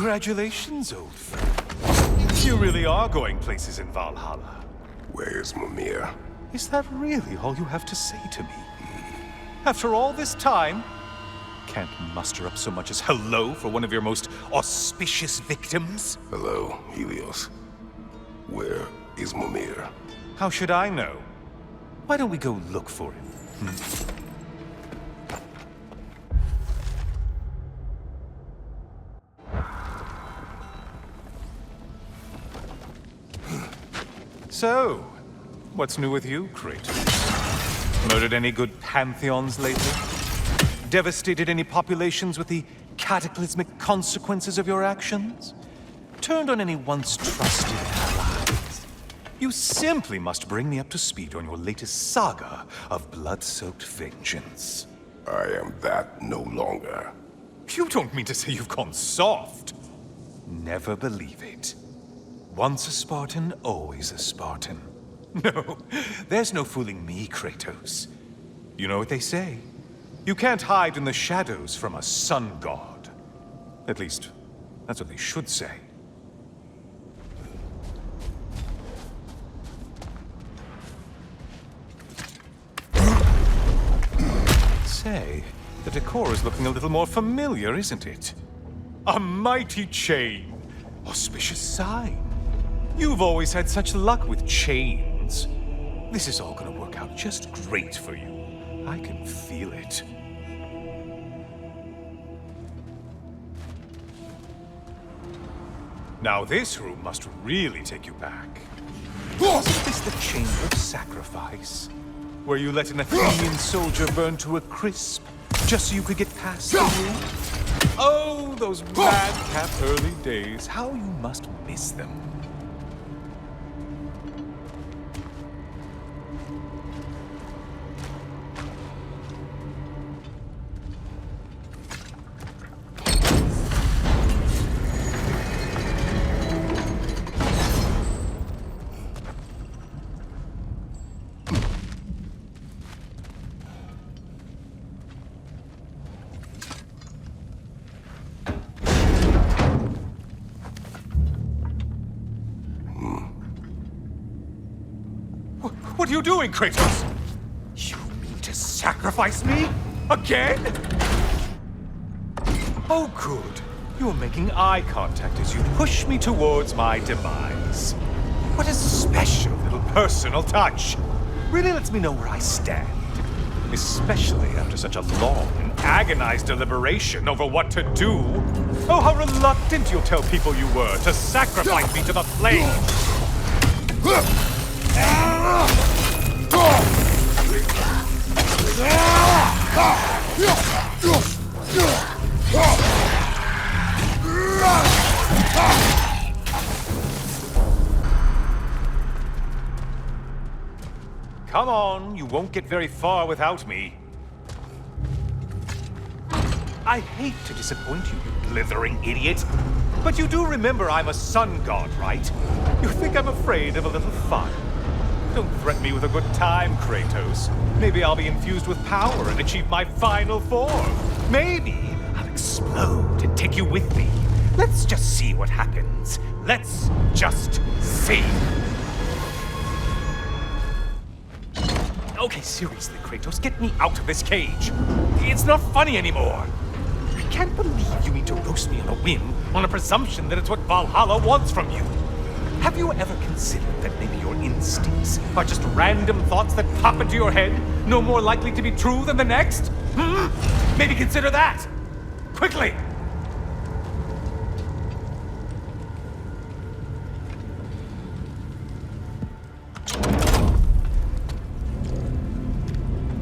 Congratulations, old friend. You really are going places in Valhalla. Where's Mimir? Is that really all you have to say to me? After all this time, can't muster up so much as hello for one of your most auspicious victims? Hello, Helios. Where is Mimir? How should I know? Why don't we go look for him? So, what's new with you, Kratos? Murdered any good pantheons lately? Devastated any populations with the cataclysmic consequences of your actions? Turned on any once trusted allies? You simply must bring me up to speed on your latest saga of blood-soaked vengeance. I am that no longer. You don't mean to say you've gone soft? Never believe it. Once a Spartan, always a Spartan. No, there's no fooling me, Kratos. You know what they say? You can't hide in the shadows from a sun god. At least, that's what they should say. Say, the decor is looking a little more familiar, isn't it? A mighty chain. Auspicious sign. You've always had such luck with chains. This is all gonna work out just great for you. I can feel it. Now this room must really take you back. Wasn't this the Chamber of Sacrifice? Where you let an Athenian soldier burn to a crisp, just so you could get past the room? Oh, those madcap early days. How you must miss them. What are you doing, Kratos? You mean to sacrifice me? Again? Oh, good. You're making eye contact as you push me towards my demise. What a special little personal touch. Really lets me know where I stand. Especially after such a long and agonized deliberation over what to do. Oh, how reluctant you'll tell people you were to sacrifice me to the flames. Come on, you won't get very far without me. I hate to disappoint you, you blithering idiot. But you do remember I'm a sun god, right? You think I'm afraid of a little fun? Don't threaten me with a good time, Kratos. Maybe I'll be infused with power and achieve my final form. Maybe I'll explode and take you with me. Let's just see what happens. Let's just see. Okay, seriously, Kratos, get me out of this cage. It's not funny anymore. I can't believe you mean to roast me on a whim, on a presumption that it's what Valhalla wants from you. Have you ever considered that maybe your instincts are just random thoughts that pop into your head, no more likely to be true than the next? Maybe consider that! Quickly!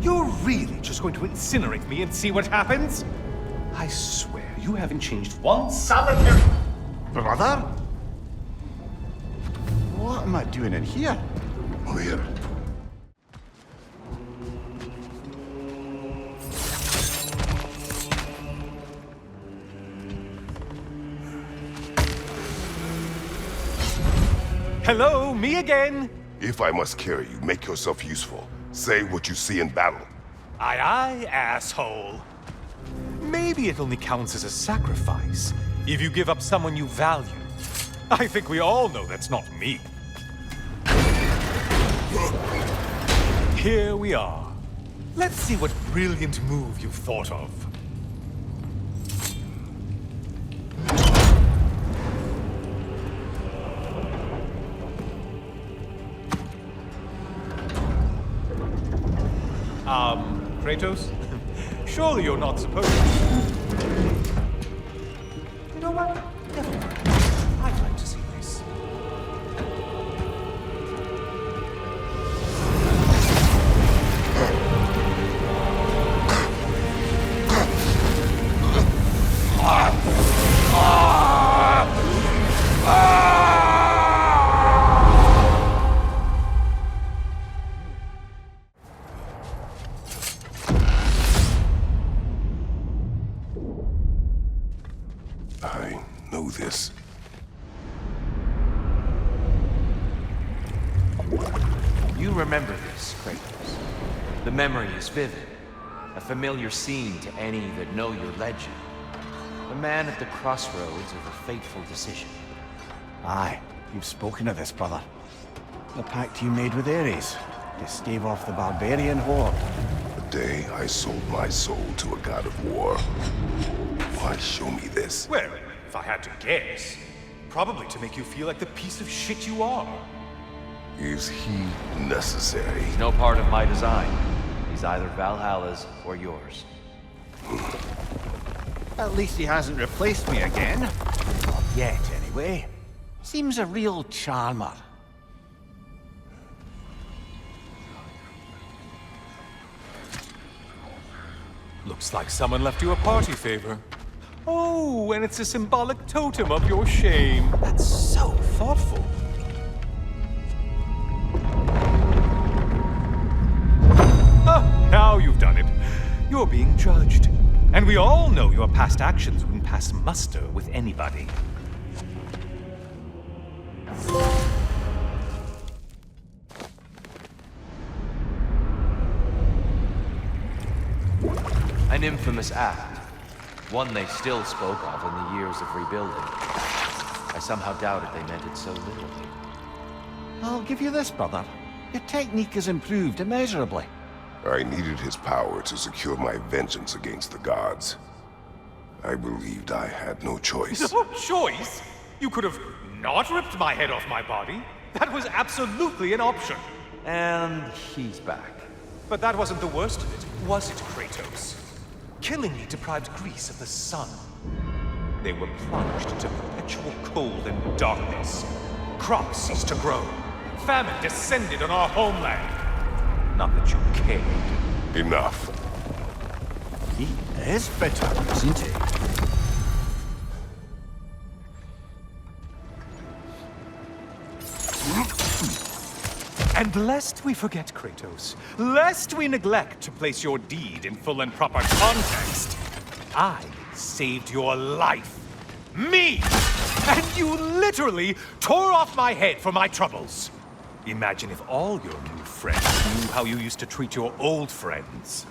You're really just going to incinerate me and see what happens? I swear, you haven't changed one solitary... Brother? What am I doing in here? Mimir. Hello, me again! If I must carry you, make yourself useful. Say what you see in battle. Aye, aye, asshole. Maybe it only counts as a sacrifice If you give up someone you value, I think we all know that's not me. Here we are. Let's see what brilliant move you've thought of. Kratos? Surely you're not supposed to. You know what? Never mind. I'd like to see this. I know this. You remember this, Kratos. The memory is vivid, a familiar scene to any that know your legend. The man at the crossroads of a fateful decision. Aye, you've spoken of this, brother. The pact you made with Ares to stave off the barbarian horde. The day I sold my soul to a god of war. Why show me this? Well, if I had to guess, probably to make you feel like the piece of shit you are. Is he necessary? He's no part of my design. He's either Valhalla's or yours. At least he hasn't replaced me again. Not yet, anyway. Seems a real charmer. Looks like someone left you a party favor. Oh, and it's a symbolic totem of your shame. That's so thoughtful. Ah, now you've done it. You're being judged. And we all know your past actions wouldn't pass muster with anybody. An infamous act. One they still spoke of in the years of rebuilding. I somehow doubted they meant it so little. I'll give you this, brother. Your technique has improved immeasurably. I needed his power to secure my vengeance against the gods. I believed I had no choice. No choice? You could have not ripped my head off my body. That was absolutely an option. And he's back. But that wasn't the worst of it, was it, Kratos? Killing me deprived Greece of the sun. They were plunged into perpetual cold and darkness. Crops ceased to grow. Famine descended on our homeland. Not that you cared. Enough. He is bitter, isn't he? And lest we forget, Kratos, lest we neglect to place your deed in full and proper context, I saved your life. Me! And you literally tore off my head for my troubles. Imagine if all your new friends knew how you used to treat your old friends.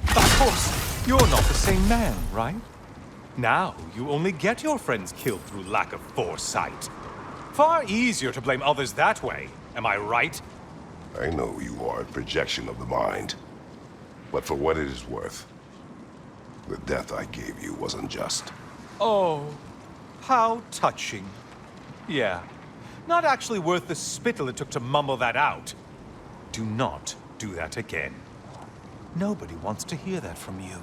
Of course, you're not the same man, right? Now, you only get your friends killed through lack of foresight. Far easier to blame others that way, am I right? I know you are a projection of the mind. But for what it is worth, the death I gave you was unjust. Oh, how touching. Yeah, not actually worth the spittle it took to mumble that out. Do not do that again. Nobody wants to hear that from you.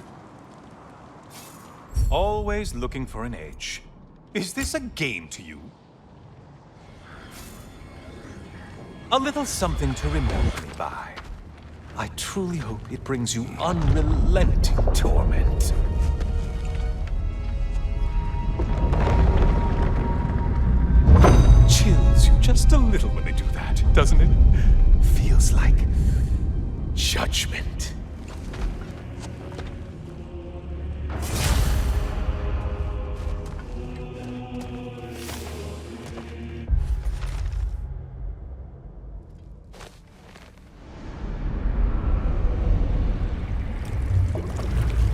Always looking for an edge. Is this a game to you? A little something to remember me by. I truly hope it brings you unrelenting torment. Chills you just a little when they do that, doesn't it? Feels like judgment.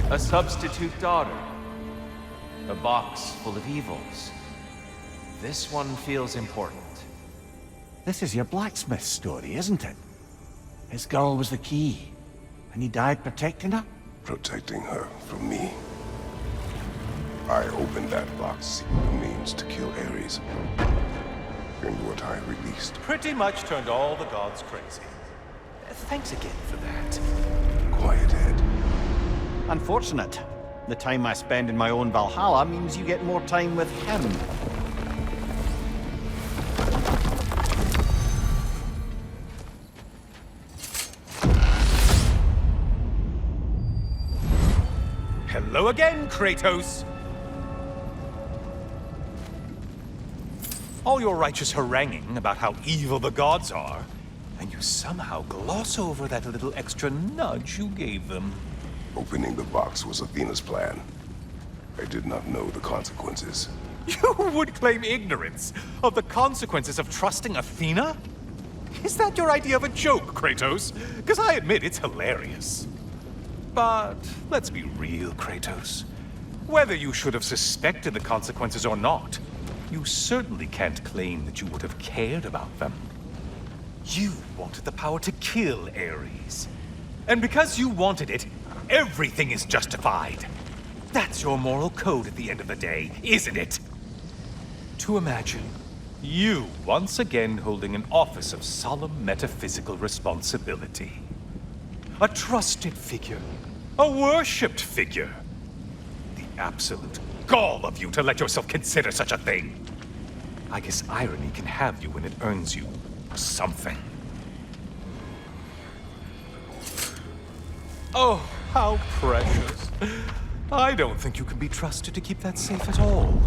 A substitute daughter. A box full of evils. This one feels important. This is your blacksmith story, isn't it? His girl was the key, and he died protecting her? Protecting her from me. I opened that box seeking the means to kill Ares. And what I released. Pretty much turned all the gods crazy. Thanks again for that. Quiet head. Unfortunate. The time I spend in my own Valhalla means you get more time with him. Hello again, Kratos! All your righteous haranguing about how evil the gods are, and you somehow gloss over that little extra nudge you gave them. Opening the box was Athena's plan. I did not know the consequences. You would claim ignorance of the consequences of trusting Athena? Is that your idea of a joke, Kratos? Because I admit it's hilarious. But let's be real, Kratos. Whether you should have suspected the consequences or not, you certainly can't claim that you would have cared about them. You wanted the power to kill Ares. And because you wanted it, everything is justified. That's your moral code at the end of the day, isn't it? To imagine you once again holding an office of solemn metaphysical responsibility. A trusted figure. A worshipped figure. The absolute gall of you to let yourself consider such a thing. I guess irony can have you when it earns you something. Oh, how precious. I don't think you can be trusted to keep that safe at all.